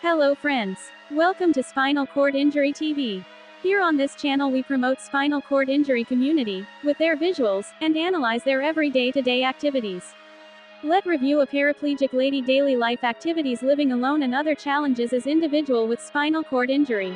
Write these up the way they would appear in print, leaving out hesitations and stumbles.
Hello friends. Welcome to Spinal Cord Injury TV. Here on this channel we promote spinal cord injury community, with their visuals, and analyze their everyday to-day activities. Let review a paraplegic lady daily life activities living alone and other challenges as individual with spinal cord injury.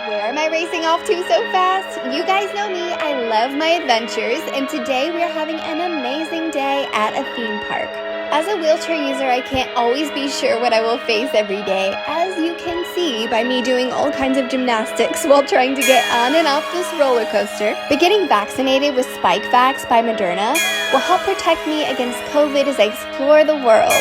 Where am I racing off to so fast? You guys know me, I love my adventures, and today we are having an amazing day at a theme park. As a wheelchair user, I can't always be sure what I will face every day, as you can see by me doing all kinds of gymnastics while trying to get on and off this roller coaster. But getting vaccinated with Spikevax by Moderna will help protect me against COVID as I explore the world.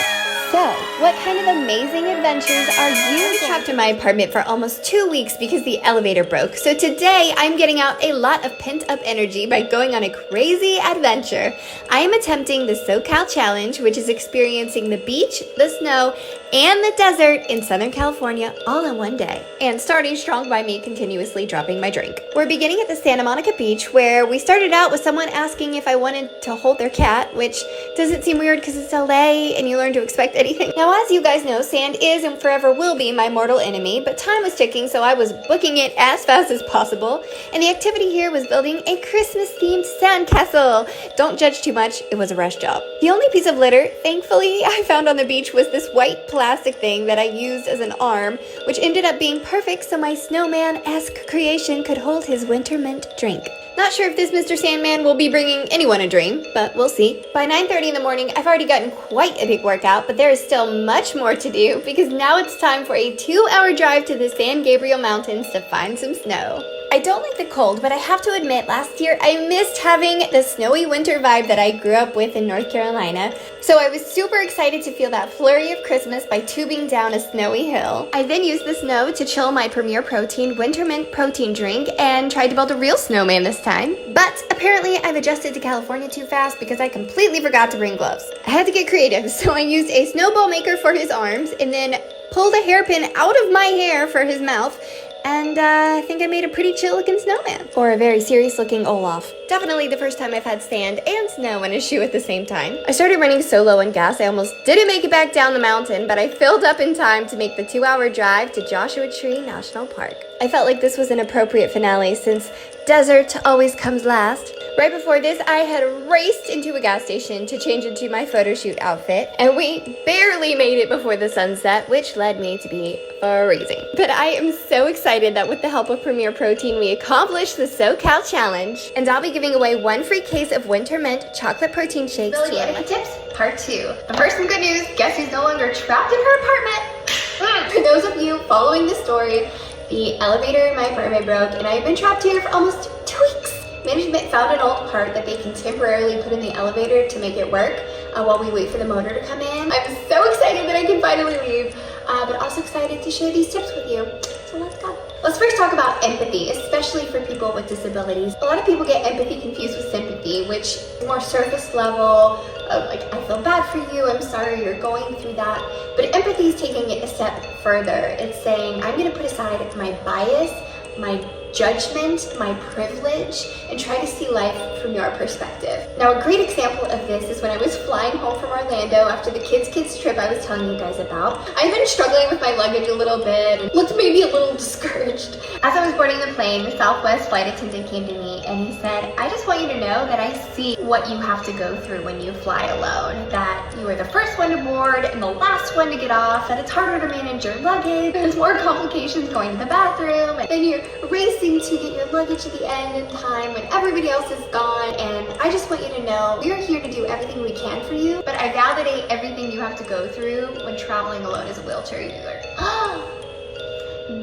So, what kind of amazing adventures are you? I was trapped in my apartment for almost 2 weeks because the elevator broke. So today, I'm getting out a lot of pent-up energy by going on a crazy adventure. I am attempting the SoCal Challenge, which is experiencing the beach, the snow, and the desert in Southern California all in one day. And starting strong by me continuously dropping my drink. We're beginning at the Santa Monica beach, where we started out with someone asking if I wanted to hold their cat, which doesn't seem weird because it's LA and you learn to expect anything. Now, as you guys know, sand is and forever will be my mortal enemy, but time was ticking, so I was booking it as fast as possible. And the activity here was building a Christmas-themed sandcastle. Don't judge too much, it was a rush job. The only piece of litter, thankfully, I found on the beach was this white plastic thing that I used as an arm, which ended up being perfect so my snowman-esque creation could hold his winter mint drink. Not sure if this Mr. Sandman will be bringing anyone a dream, but we'll see. By 9:30 in the morning, I've already gotten quite a big workout, but there is still much more to do because now it's time for a 2-hour drive to the San Gabriel Mountains to find some snow. I don't like the cold, but I have to admit, last year I missed having the snowy winter vibe that I grew up with in North Carolina, so I was super excited to feel that flurry of Christmas by tubing down a snowy hill. I then used the snow to chill my Premier Protein Winter Mint protein drink and tried to build a real snowman this time. But apparently I've adjusted to California too fast because I completely forgot to bring gloves. I had to get creative, so I used a snowball maker for his arms and then pulled a hairpin out of my hair for his mouth. And I think I made a pretty chill looking snowman. Or a very serious looking Olaf. Definitely the first time I've had sand and snow in a shoe at the same time. I started running so low on gas I almost didn't make it back down the mountain, but I filled up in time to make the 2-hour drive to Joshua Tree National Park. I felt like this was an appropriate finale since desert always comes last. Right before this, I had raced into a gas station to change into my photo shoot outfit, and we barely made it before the sunset, which led me to be freezing. But I am so excited that with the help of Premier Protein, we accomplished the SoCal Challenge, and I'll be giving away 1 free case of Winter Mint chocolate protein shakes. Ability etiquette tips, part 2. But first, some good news. Guess who's no longer trapped in her apartment? For those of you following the story, the elevator in my apartment broke, and I've been trapped here for almost 2 weeks. Management found an old part that they can temporarily put in the elevator to make it work while we wait for the motor to come in. I'm so excited that I can finally leave, but also excited to share these tips with you. So let's go. Let's first talk about empathy, especially for people with disabilities. A lot of people get empathy confused with sympathy, which is more surface level of like, I feel bad for you, I'm sorry you're going through that. But empathy is taking it a step further. It's saying, I'm gonna put aside my bias, my judgment, my privilege, and try to see life from your perspective. Now, a great example of this is when I was flying home from Orlando after the kids trip I was telling you guys about. I've been struggling with my luggage a little bit and looked maybe a little discouraged. As I was boarding the plane, the Southwest flight attendant came to me and he said, I just want you to know that I see what you have to go through when you fly alone, that you are the first one to board and the last one to get off, that it's harder to manage your luggage, there's more complications going to the bathroom, and then you're racing to get your luggage at the end in time when everybody else is gone. And I just want you to know we're here to do everything we can for you, but I validate everything you have to go through when traveling alone as a wheelchair user.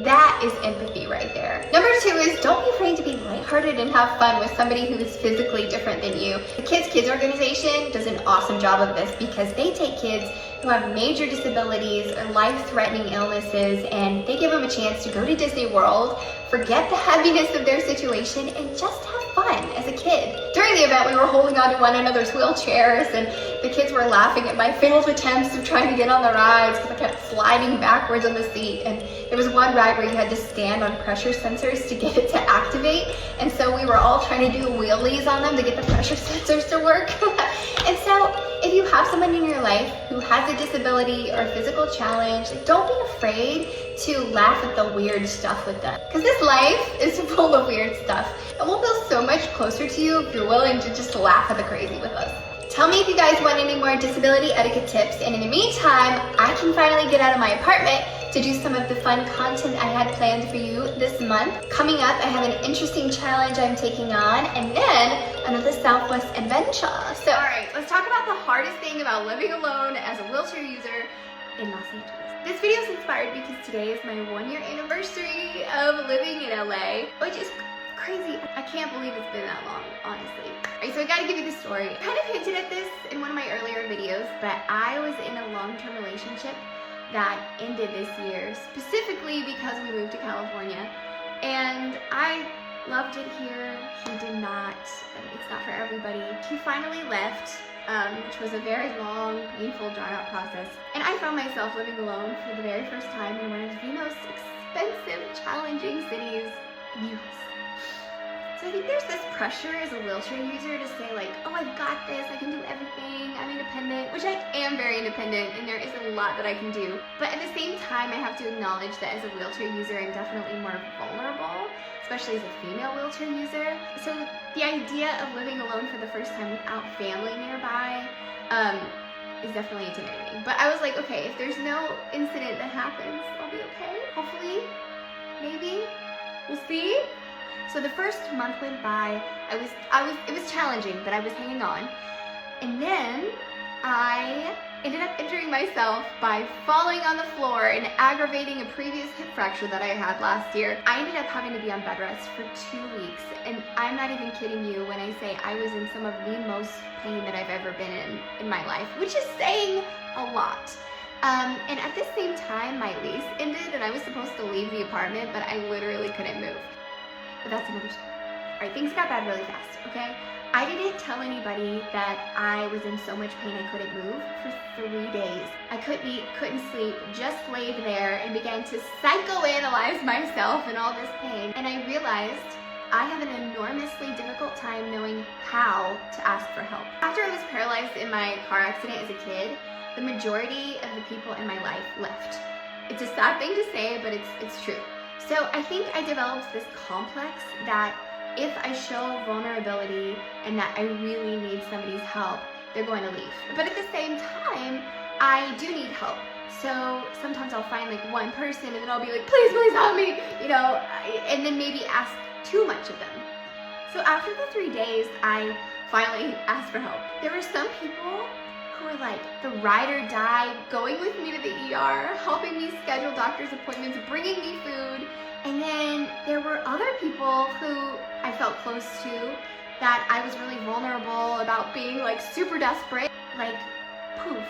That is empathy right there. Number 2 is don't be afraid to be lighthearted and have fun with somebody who is physically different than you. The Kids organization does an awesome job of this because they take kids who have major disabilities or life-threatening illnesses and they give them a chance to go to Disney World, forget the heaviness of their situation, and just have fun as a kid. During the event, we were holding on to one another's wheelchairs and the kids were laughing at my failed attempts of trying to get on the rides because I kept sliding backwards on the seat. And there was one ride where you had to stand on pressure sensors to get it to activate. And so we were all trying to do wheelies on them to get the pressure sensors to work. And so if you have someone in your life who has a disability or a physical challenge, don't be afraid to laugh at the weird stuff with them. Because this life is full of weird stuff. And we'll feel so much closer to you if you're willing to just laugh at the crazy with us. Tell me if you guys want any more disability etiquette tips, and in the meantime, I can finally get out of my apartment to do some of the fun content I had planned for you this month. Coming up, I have an interesting challenge I'm taking on, and then another Southwest adventure. So, alright, let's talk about the hardest thing about living alone as a wheelchair user in Los Angeles. This video is inspired because today is my 1-year anniversary of living in LA, which is crazy. I can't believe it's been that long, honestly. Alright, so I gotta give you the story. I kind of hinted at this in one of my earlier videos, but I was in a long-term relationship that ended this year, specifically because we moved to California. And I loved it here. He did not. It's not for everybody. He finally left, which was a very long, painful, drawn-out process. And I found myself living alone for the very first time in one of the most expensive, challenging cities in the US. So I think there's this pressure as a wheelchair user to say like, oh, I've got this, I can do everything, I'm independent, which I am very independent and there is a lot that I can do. But at the same time, I have to acknowledge that as a wheelchair user, I'm definitely more vulnerable, especially as a female wheelchair user. So the idea of living alone for the first time without family nearby is definitely intimidating. But I was like, okay, if there's no incident that happens, I'll be okay. Hopefully, maybe, we'll see. So the first month went by, it was challenging, but I was hanging on. And then I ended up injuring myself by falling on the floor and aggravating a previous hip fracture that I had last year. I ended up having to be on bed rest for 2 weeks. And I'm not even kidding you when I say I was in some of the most pain that I've ever been in my life, which is saying a lot. And at the same time, my lease ended and I was supposed to leave the apartment, but I literally couldn't move. But that's another story. Alright, things got bad really fast, okay? I didn't tell anybody that I was in so much pain I couldn't move for 3 days. I couldn't eat, couldn't sleep, just laid there and began to psychoanalyze myself in all this pain. And I realized I have an enormously difficult time knowing how to ask for help. After I was paralyzed in my car accident as a kid, the majority of the people in my life left. It's a sad thing to say, but it's true. So I think I developed this complex that if I show vulnerability and that I really need somebody's help, they're going to leave. But at the same time, I do need help. So sometimes I'll find like one person and then I'll be like, please, please help me, you know, and then maybe ask too much of them. So after the 3 days, I finally asked for help. There were some people who were like the ride or die, going with me to the ER, helping me schedule doctor's appointments, bringing me food. And then there were other people who I felt close to that I was really vulnerable about being like super desperate. Like, poof.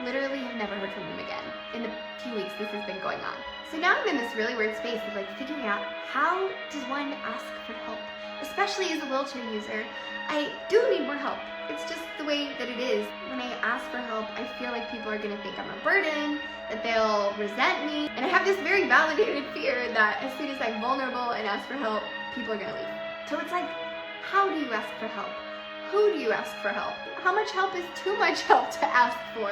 Literally have never heard from them again in the few weeks this has been going on. So now I'm in this really weird space of like figuring out how does one ask for help? Especially as a wheelchair user, I do need more help. it's just the way that it is. When I ask for help, I feel like people are gonna think I'm a burden, that they'll resent me. And I have this very validated fear that as soon as I'm vulnerable and ask for help, people are gonna leave. So it's like, how do you ask for help? Who do you ask for help? How much help is too much help to ask for?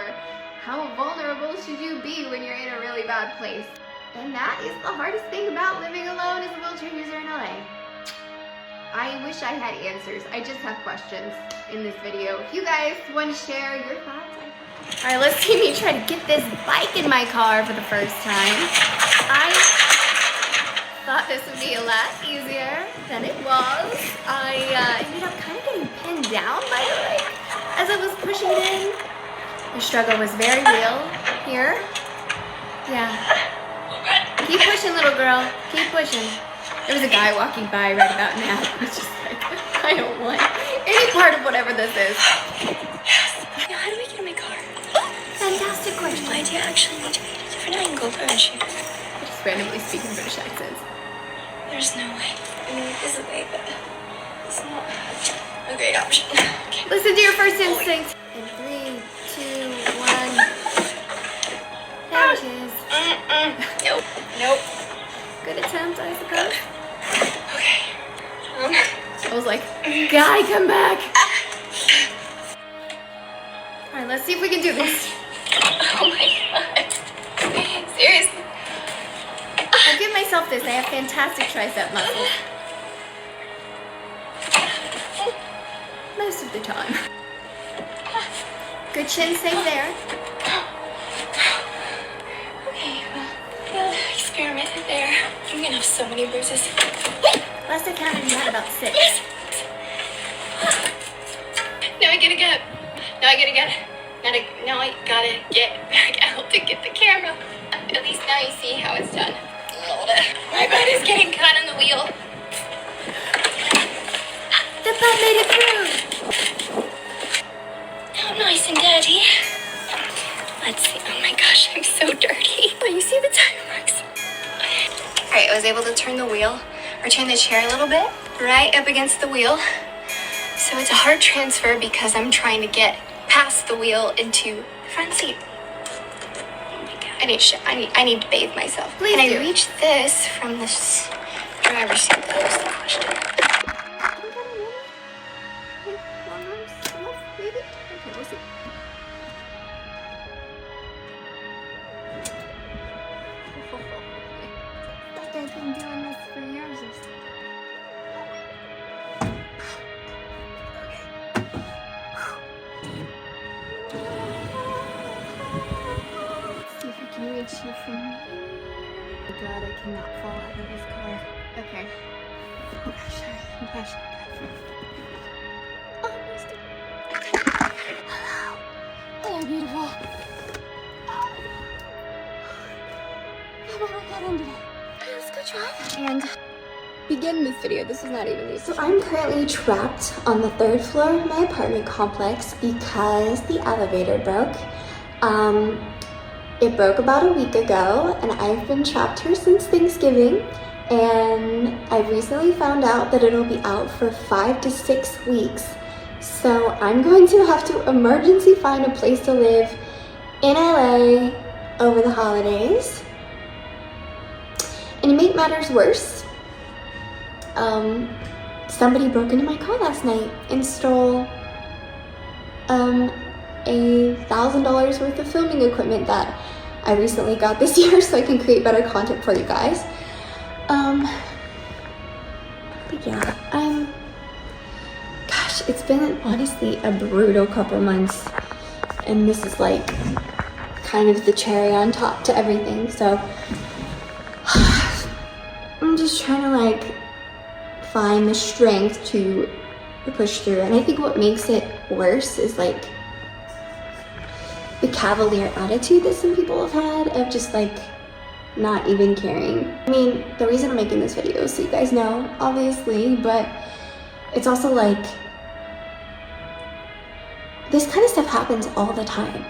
How vulnerable should you be when you're in a really bad place? And that is the hardest thing about living alone as a wheelchair user in LA. I wish I had answers. I just have questions in this video. If you guys want to share your thoughts. All right, let's see me try to get this bike in my car for the first time. I thought this would be a lot easier than it was. I ended up kind of getting pinned down by the leg as I was pushing it in. The struggle was very real here. Yeah. Keep pushing, little girl. Keep pushing. There was a guy walking by right about now. I was just like, I don't want any part of whatever this is. Now, how do we get in my car? Fantastic question. Why do you actually need to be at a different angle, don't you? I just randomly speak in British accents. There's no way. I mean, there is a way, but it's not a great option. Okay. Listen to your first instinct. In 3, 2, 1. There it is. Nope. Nope. Good attempt, I suppose. Okay. I was like, gotta come back. All right, let's see if we can do this. Oh my god. Seriously. I'll give myself this. I have fantastic tricep muscles. Most of the time. Good chin save there. Okay, well, experimented there. I'm gonna have so many bruises. Last I counted, you had about 6. Yes. Now I gotta get. Now I gotta get. Now I gotta get back out to get the camera. At least now you see how it's done. Lord, my butt is getting caught on the wheel. The butt made it through. Now I'm nice and dirty. Let's see. Oh my gosh, I'm so dirty. But you see the tire marks. Alright, I was able to turn the wheel, or turn the chair a little bit, right up against the wheel. So it's a hard transfer because I'm trying to get past the wheel into the front seat. Oh my god. I need to bathe myself. Please Can do. I reach this from this driver's seat? That was the question. Maybe? Okay, we'll see. I've been doing this for years or so. Let's see if I can reach you from here. Oh god, I cannot fall out of this car. Okay. Oh gosh. Almost. Hello. Hello, beautiful. How about I get into it? Let's go try. And begin this video. This is not even the. So I'm currently trapped on the 3rd floor of my apartment complex because the elevator broke. It broke about a week ago, and I've been trapped here since Thanksgiving. And I recently found out that it'll be out for 5 to 6 weeks. So I'm going to have to emergency find a place to live in LA over the holidays. And to make matters worse, somebody broke into my car last night and stole $1,000 worth of filming equipment that I recently got this year so I can create better content for you guys. But yeah, gosh, it's been honestly a brutal couple months, and this is like kind of the cherry on top to everything. So I'm just trying to like find the strength to push through. And I think what makes it worse is like the cavalier attitude that some people have had of just like not even caring. I mean, the reason I'm making this video is so you guys know, obviously, but it's also like this kind of stuff happens all the time.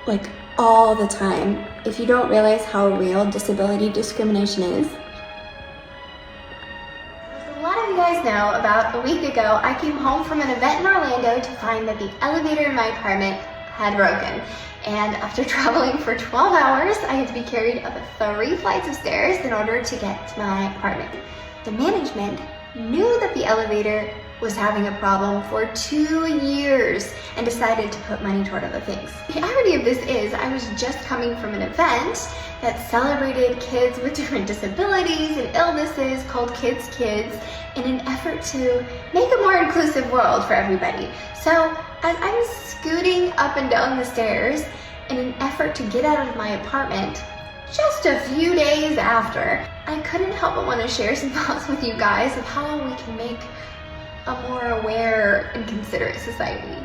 Like all the time. If you don't realize how real disability discrimination is. A lot of you guys guys know, about a week ago, I came home from an event in Orlando to find that the elevator in my apartment had broken. And after traveling for 12 hours, I had to be carried up 3 flights of stairs in order to get to my apartment. The management knew that the elevator was having a problem for 2 years and decided to put money toward other things. The irony of this is I was just coming from an event that celebrated kids with different disabilities and illnesses called Kids Kids in an effort to make a more inclusive world for everybody. So as I'm scooting up and down the stairs in an effort to get out of my apartment, just a few days after, I couldn't help but want to share some thoughts with you guys of how we can make a more aware and considerate society.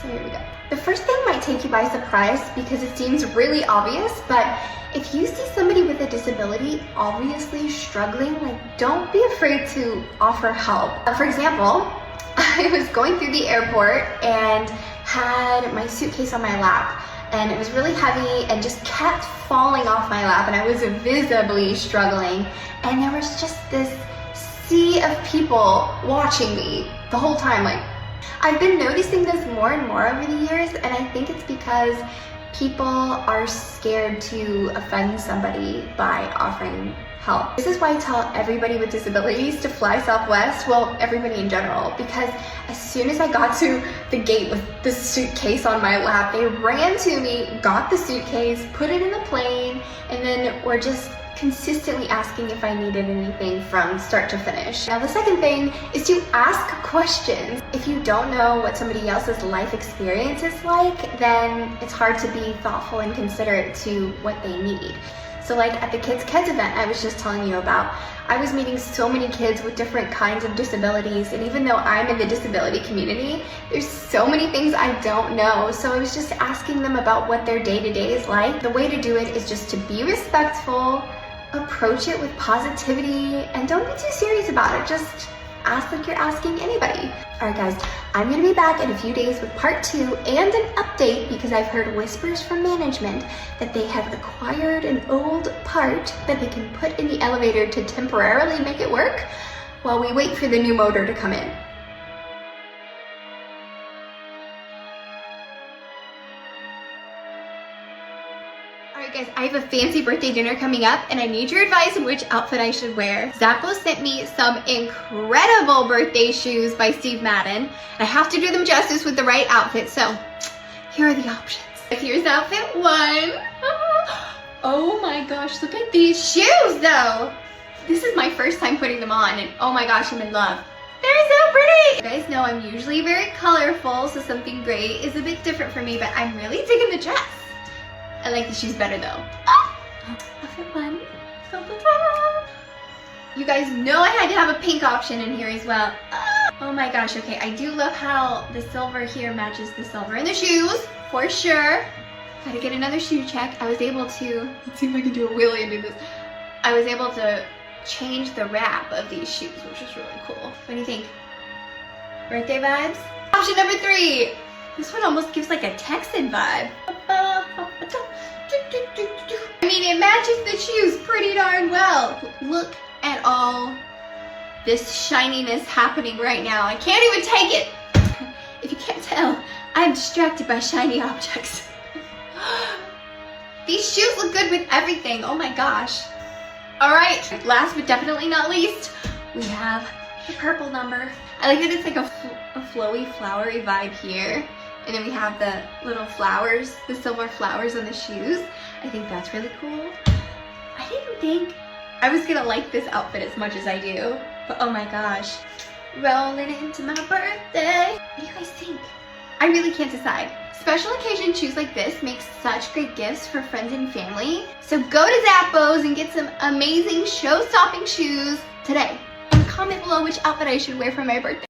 So here we go. The first thing might take you by surprise because it seems really obvious, but if you see somebody with a disability obviously struggling, don't be afraid to offer help. For example, I was going through the airport and had my suitcase on my lap, and it was really heavy and just kept falling off my lap, and I was visibly struggling, and there was just this sea of people watching me the whole time. I've been noticing this more and more over the years, and I think it's because people are scared to offend somebody by offering help. This is why I tell everybody with disabilities to fly Southwest, well, everybody in general, because as soon as I got to the gate with the suitcase on my lap, they ran to me, got the suitcase, put it in the plane, and then were just consistently asking if I needed anything from start to finish. Now the second thing is to ask questions. If you don't know what somebody else's life experience is like, then it's hard to be thoughtful and considerate to what they need. So like at the Kids Kids event I was just telling you about, I was meeting so many kids with different kinds of disabilities, and even though I'm in the disability community, there's so many things I don't know. So I was just asking them about what their day-to-day is like. The way to do it is just to be respectful, approach it with positivity, and don't be too serious about it. Just ask like you're asking anybody. Alright guys, I'm gonna be back in a few days with part 2 and an update because I've heard whispers from management that they have acquired an old part that they can put in the elevator to temporarily make it work while we wait for the new motor to come in. Alright guys, I have a fancy birthday dinner coming up and I need your advice on which outfit I should wear. Zappos sent me some incredible birthday shoes by Steve Madden. I have to do them justice with the right outfit, so here are the options. Here's outfit 1. Oh my gosh, look at these shoes though. This is my first time putting them on and oh my gosh, I'm in love. They're so pretty! You guys know I'm usually very colorful, so something gray is a bit different for me, but I'm really digging the dress. I like the shoes better though. Outfit 1. You guys know I had to have a pink option in here as well. Oh my gosh, okay, I do love how the silver here matches the silver in the shoes, for sure. Gotta get another shoe check. I was able to, let's see if I can do a wheelie and do this. I was able to change the wrap of these shoes, which is really cool. What do you think? Birthday vibes? Option number 3. This one almost gives like a Texan vibe. I mean, it matches the shoes pretty darn well. Look at all this shininess happening right now. I can't even take it. If you can't tell, I'm distracted by shiny objects. These shoes look good with everything. Oh my gosh. All right, last but definitely not least, we have the purple number. I like that it's like a flowy, flowery vibe here. And then we have the little flowers, the silver flowers on the shoes. I think that's really cool. I didn't think I was gonna like this outfit as much as I do, but oh my gosh. Rolling into my birthday. What do you guys think? I really can't decide. Special occasion shoes like this make such great gifts for friends and family. So go to Zappos and get some amazing show-stopping shoes today. And comment below which outfit I should wear for my birthday.